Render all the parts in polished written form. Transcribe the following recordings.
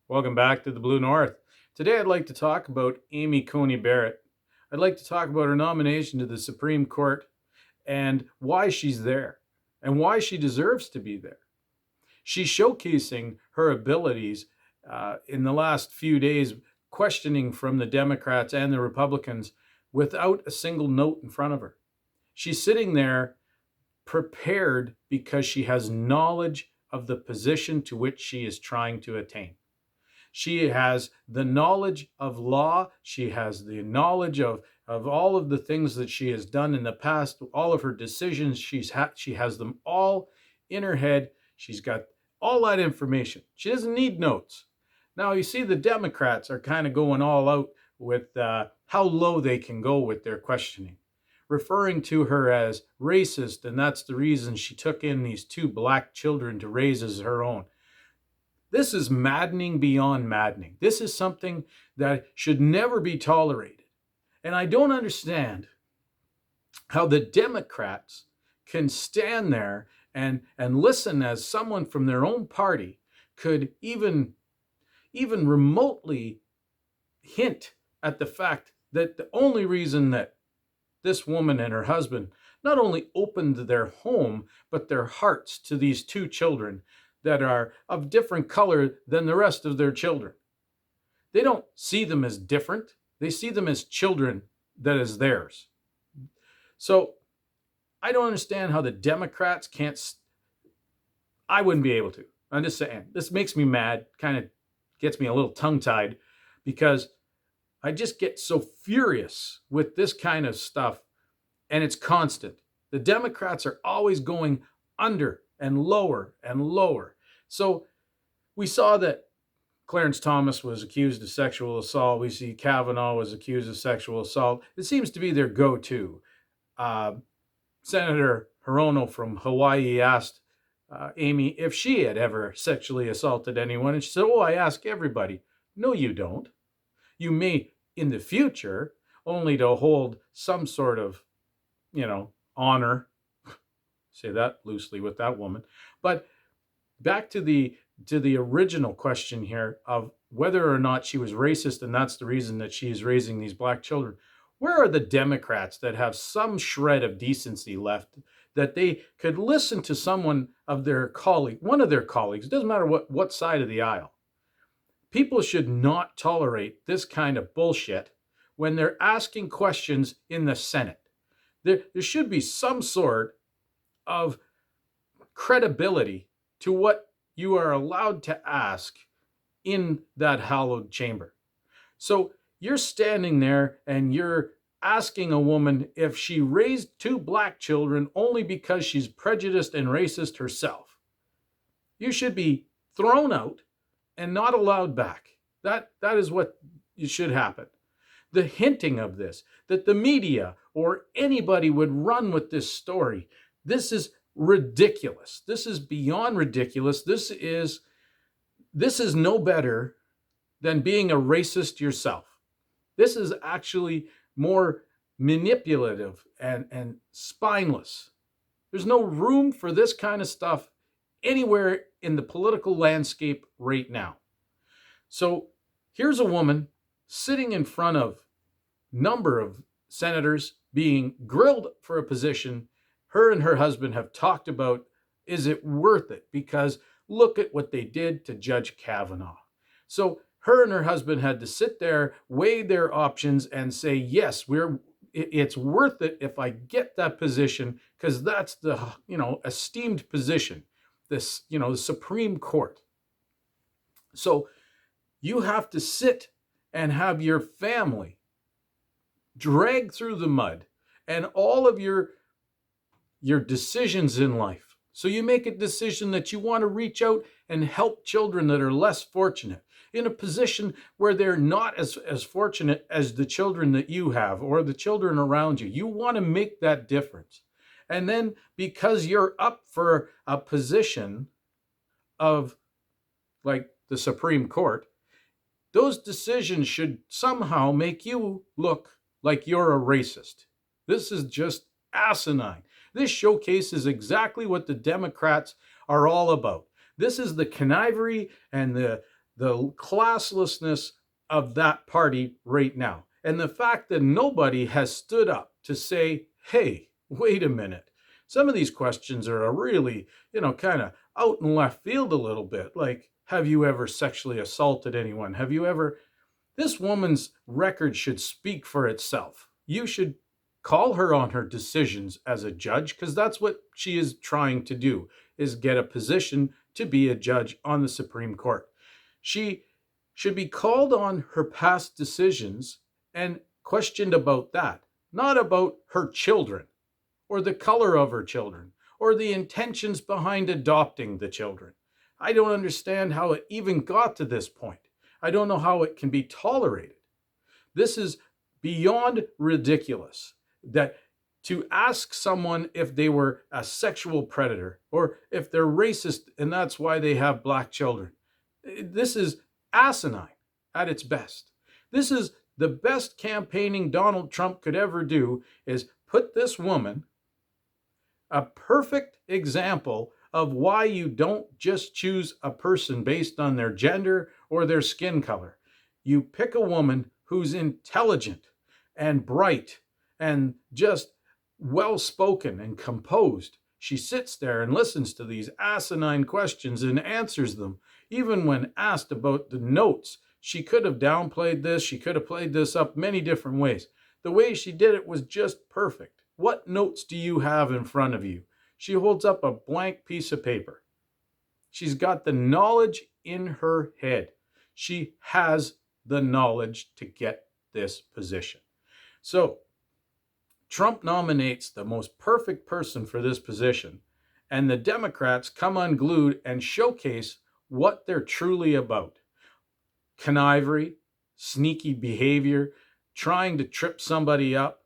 Welcome back to the Blue North. Today I'd like to talk about Coney Barrett. I'd like to talk about her nomination to the Supreme Court and why she's there and why she deserves to be there. She's showcasing her abilities in the last few days, questioning from the Democrats and the Republicans without a single note in front of her. She's sitting there prepared because she has knowledge of the position to which she is trying to attain. She has the knowledge of law. She has the knowledge of all of the things that she has done in the past, all of her decisions. She has them all in her head. She's got all that information. She doesn't need notes. Now, you see, the Democrats are kind of going all out with how low they can go with their questioning, referring to her as racist, and that's the reason she took in these two black children to raise as her own. This is maddening beyond maddening. This is something that should never be tolerated. And I don't understand how the Democrats can stand there and listen as someone from their own party could even remotely hint at the fact that the only reason that this woman and her husband not only opened their home, but their hearts to these two children that are of different color than the rest of their children. They don't see them as different. They see them as children that is theirs. So I don't understand how the Democrats can't. I wouldn't be able to. I'm just saying, this makes me mad, kind of gets me a little tongue-tied because I just get so furious with this kind of stuff, and it's constant. The Democrats are always going under and lower and lower. So we saw that Clarence Thomas was accused of sexual assault. We see Kavanaugh was accused of sexual assault. It seems to be their go-to. Senator Hirono from Hawaii asked Amy if she had ever sexually assaulted anyone. And she said, "Oh, I ask everybody." No, you don't. You may in the future, only to hold some sort of, honor. Say that loosely with that woman. But back to the original question here of whether or not she was racist, and that's the reason that she is raising these black children. Where are the Democrats that have some shred of decency left, that they could listen to someone of their colleague, one of their colleagues, it doesn't matter what side of the aisle. People should not tolerate this kind of bullshit when they're asking questions in the Senate. There should be some sort of credibility to what you are allowed to ask in that hallowed chamber. So you're standing there and you're asking a woman if she raised two black children only because she's prejudiced and racist herself. You should be thrown out and not allowed back. That is what should happen. The hinting of this, that the media or anybody would run with this story, this is ridiculous. This is beyond ridiculous. This is no better than being a racist yourself. This is actually more manipulative and spineless. There's no room for this kind of stuff anywhere in the political landscape right now. So here's a woman sitting in front of a number of senators being grilled for a position. Her and her husband have talked about, is it worth it? Because look at what they did to Judge Kavanaugh. So her and her husband had to sit there, weigh their options, and say, yes, it's worth it if I get that position, because that's the esteemed position, this the Supreme Court. So you have to sit and have your family drag through the mud and all of your decisions in life. So you make a decision that you want to reach out and help children that are less fortunate, in a position where they're not as fortunate as the children that you have or the children around you. You want to make that difference. And then because you're up for a position of like the Supreme Court, those decisions should somehow make you look like you're a racist. This is just asinine. This showcases exactly what the Democrats are all about. This is the connivery and the the classlessness of that party right now. And the fact that nobody has stood up to say, hey, wait a minute. Some of these questions are really, kind of out in left field a little bit. Like, have you ever sexually assaulted anyone? Have you ever? This woman's record should speak for itself. You should call her on her decisions as a judge, because that's what she is trying to do, is get a position to be a judge on the Supreme Court. She should be called on her past decisions and questioned about that, not about her children or the color of her children or the intentions behind adopting the children. I don't understand how it even got to this point. I don't know how it can be tolerated. This is beyond ridiculous, that to ask someone if they were a sexual predator or if they're racist and that's why they have black children. This is asinine at its best. This is the best campaigning Donald Trump could ever do, is put this woman, a perfect example of why you don't just choose a person based on their gender or their skin color. You pick a woman who's intelligent and bright and just well-spoken and composed. She sits there and listens to these asinine questions and answers them. Even when asked about the notes, she could have downplayed this. She could have played this up many different ways. The way she did it was just perfect. What notes do you have in front of you? She holds up a blank piece of paper. She's got the knowledge in her head. She has the knowledge to get this position. So Trump nominates the most perfect person for this position, and the Democrats come unglued and showcase what they're truly about. Connivery, sneaky behavior, trying to trip somebody up.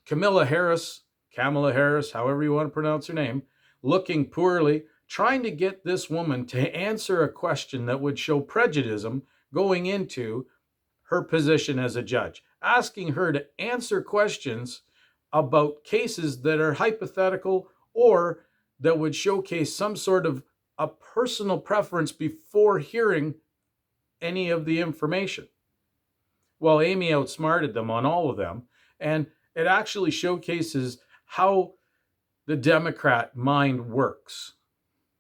Kamala Harris, however you want to pronounce her name, looking poorly, trying to get this woman to answer a question that would show prejudice going into her position as a judge, asking her to answer questions about cases that are hypothetical or that would showcase some sort of a personal preference before hearing any of the information. Well, Amy outsmarted them on all of them, and it actually showcases how the Democrat mind works,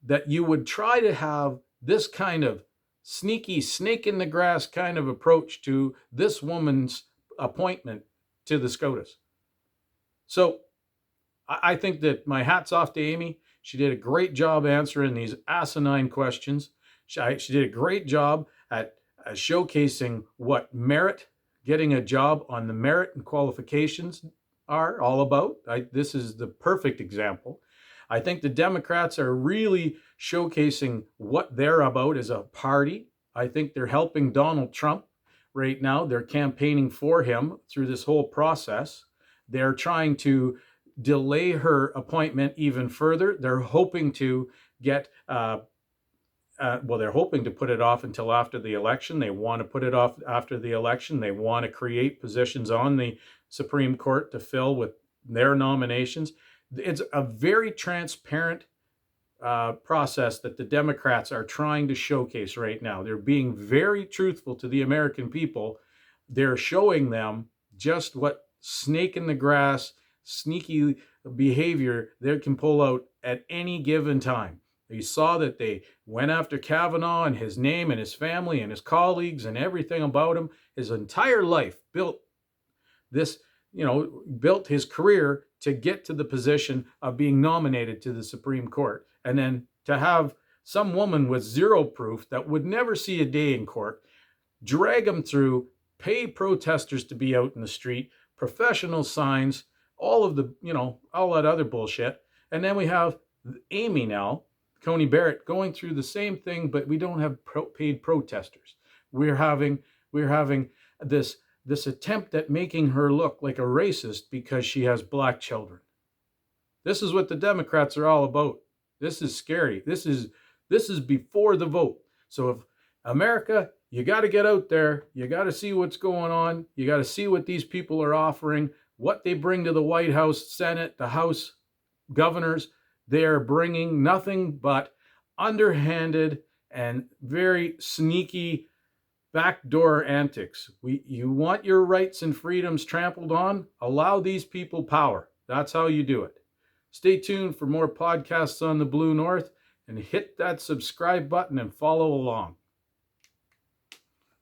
that you would try to have this kind of sneaky snake in the grass kind of approach to this woman's appointment to the SCOTUS. So I think that my hat's off to Amy. She did a great job answering these asinine questions. She did a great job at showcasing what merit, getting a job on the merit and qualifications are all about. This is the perfect example. I think the Democrats are really showcasing what they're about as a party. I think they're helping Donald Trump right now. They're campaigning for him through this whole process. They're trying to delay her appointment even further. They're hoping to get, they're hoping to put it off until after the election. They want to put it off after the election. They want to create positions on the Supreme Court to fill with their nominations. It's a very transparent process that the Democrats are trying to showcase right now. They're being very truthful to the American people. They're showing them just what snake in the grass, sneaky behavior they can pull out at any given time. You saw that they went after Kavanaugh and his name and his family and his colleagues and everything about him. His entire life built his career to get to the position of being nominated to the Supreme Court. And then to have some woman with zero proof that would never see a day in court, drag him through, pay protesters to be out in the street, professional signs, all that other bullshit. And then we have Amy now, Coney Barrett, going through the same thing, but we don't have paid protesters. We're having this attempt at making her look like a racist because she has black children. This is what the Democrats are all about. This is scary. This is before the vote. So if America, you got to get out there. You got to see what's going on. You got to see what these people are offering, what they bring to the White House, Senate, the House, governors. They are bringing nothing but underhanded and very sneaky backdoor antics. You want your rights and freedoms trampled on? Allow these people power. That's how you do it. Stay tuned for more podcasts on the Blue North, and hit that subscribe button and follow along.